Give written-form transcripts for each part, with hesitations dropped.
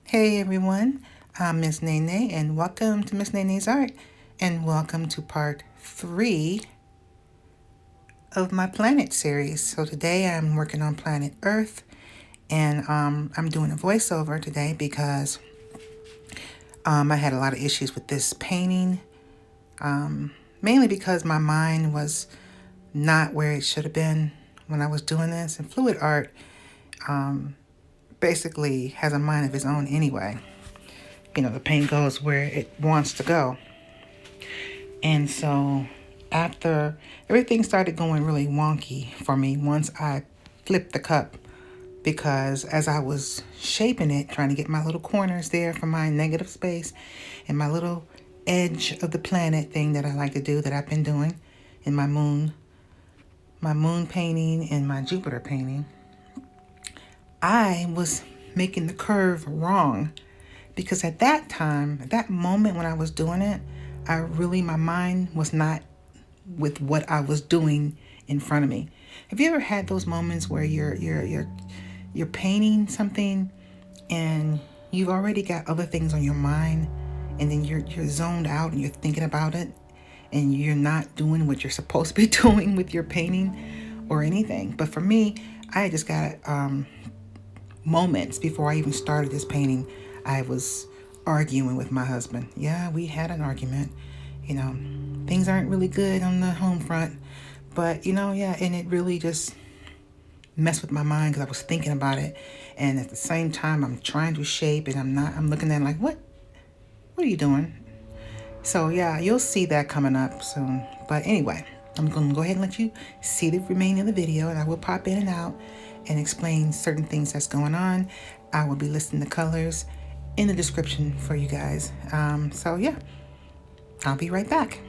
Hey everyone, I'm Miss Nene and welcome to Miss Nene's Art and welcome to part 3 of my planet series. So today I'm working on planet Earth and I'm doing a voiceover today because I had a lot of issues with this painting, mainly because my mind was not where it should have been when I was doing this. And fluid art basically has a mind of its own anyway. You know, the paint goes where it wants to go. And so after everything started going really wonky for me once I flipped the cup, because as I was shaping it, trying to get my little corners there for my negative space and my little edge of the planet thing that I like to do, that I've been doing in my moon painting and my Jupiter painting, I was making the curve wrong. Because at that time, at that moment when I was doing it, my mind was not with what I was doing in front of me. Have you ever had those moments where you're painting something and you've already got other things on your mind, and then you're zoned out and you're thinking about it, and you're not doing what you're supposed to be doing with your painting or anything? But for me, I just got moments before I even started this painting, I was arguing with my husband. Yeah, we had an argument. You know, things aren't really good on the home front, but yeah, and it really just messed with my mind because I was thinking about it, and at the same time, I'm trying to shape, and I'm not. I'm looking at it like, what are you doing? So yeah, you'll see that coming up soon. But anyway, I'm going to go ahead and let you see the remaining of the video, and I will pop in and out and explain certain things that's going on. I will be listing the colors in the description for you guys. So yeah, I'll be right back.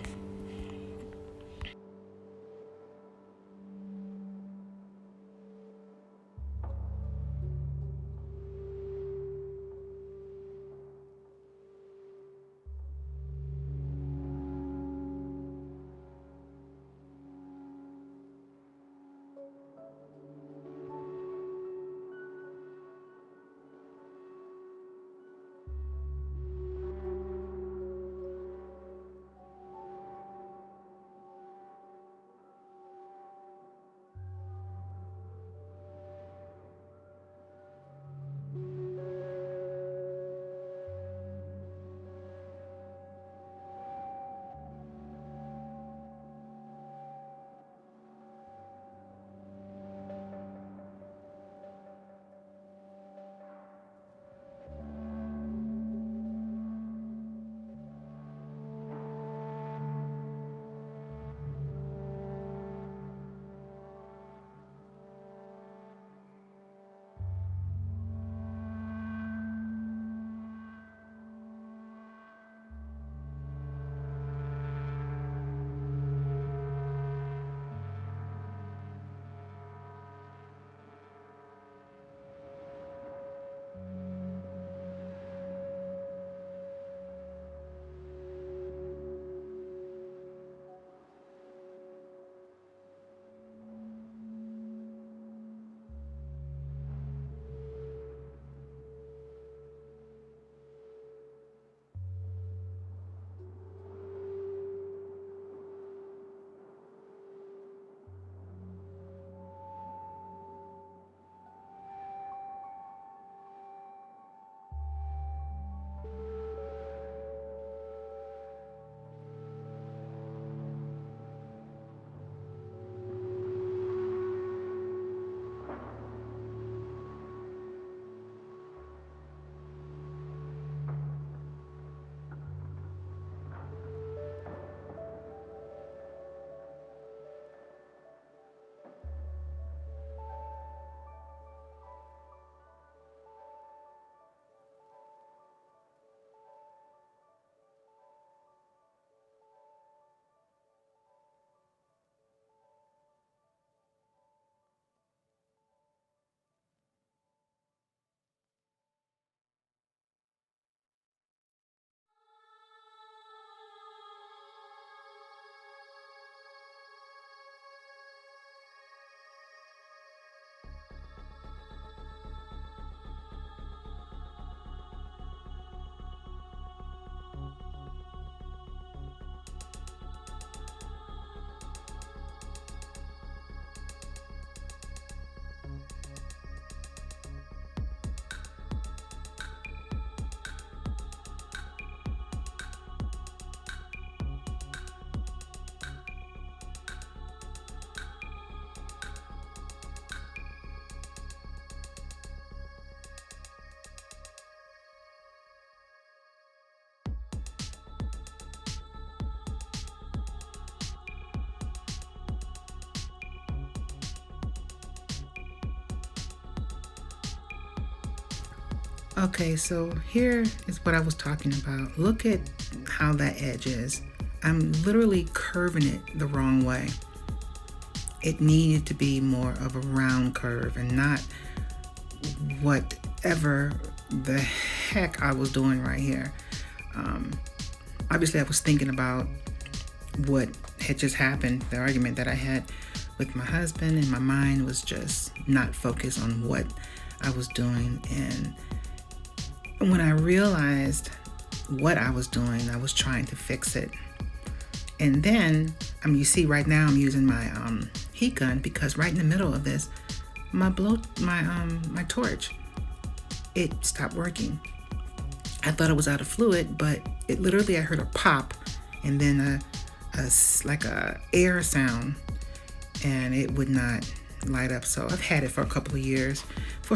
Okay, so here is what I was talking about. Look at how that edge is. I'm literally curving it the wrong way. It needed to be more of a round curve and not whatever the heck I was doing right here. Obviously, I was thinking about what had just happened, the argument that I had with my husband, and my mind was just not focused on what I was doing. And when I realized what I was doing, I was trying to fix it. And then, you see right now I'm using my heat gun because right in the middle of this, my torch, it stopped working. I thought it was out of fluid, but it literally, I heard a pop and then like a air sound, and it would not light up. So I've had it for a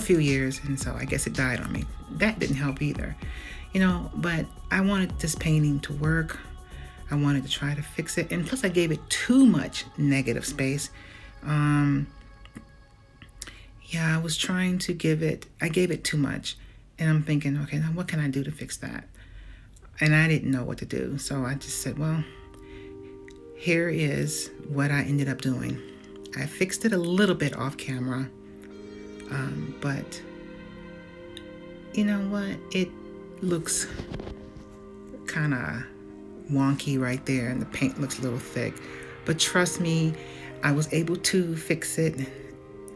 few years, and so I guess it died on me. That didn't help either, but I wanted this painting to work. I wanted to try to fix it, and plus I gave it too much negative space. I was trying to I gave it too much, and I'm thinking, okay, now what can I do to fix that? And I didn't know what to do, so I just said, well, here is what I ended up doing. I fixed it a little bit off camera, but you know what? It looks kind of wonky right there, and the paint looks a little thick. But trust me, I was able to fix it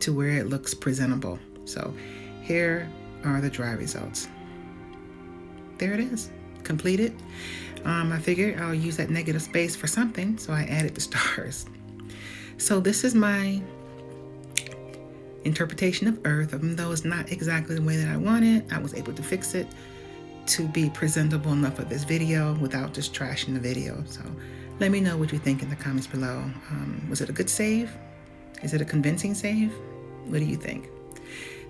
to where it looks presentable. So here are the dry results. There it is, completed. I figured I'll use that negative space for something, so I added the stars. So this is my interpretation of Earth. Even though it's not exactly the way that I want it, I was able to fix it to be presentable enough for this video without just trashing the video. So let me know what you think in the comments below. Was it a good save? Is it a convincing save? What do you think?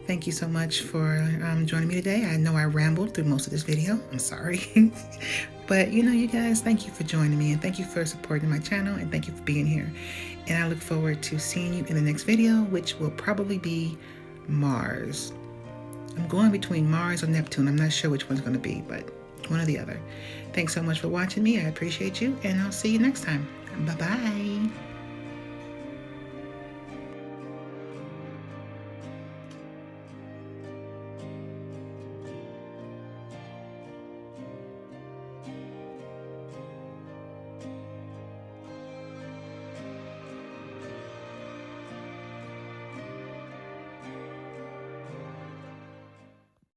Thank you so much for joining me today. I know I rambled through most of this video. I'm sorry. But you guys, thank you for joining me, and thank you for supporting my channel, and thank you for being here. And I look forward to seeing you in the next video, which will probably be Mars. I'm going between Mars or Neptune. I'm not sure which one's going to be, but one or the other. Thanks so much for watching me. I appreciate you, and I'll see you next time. Bye-bye.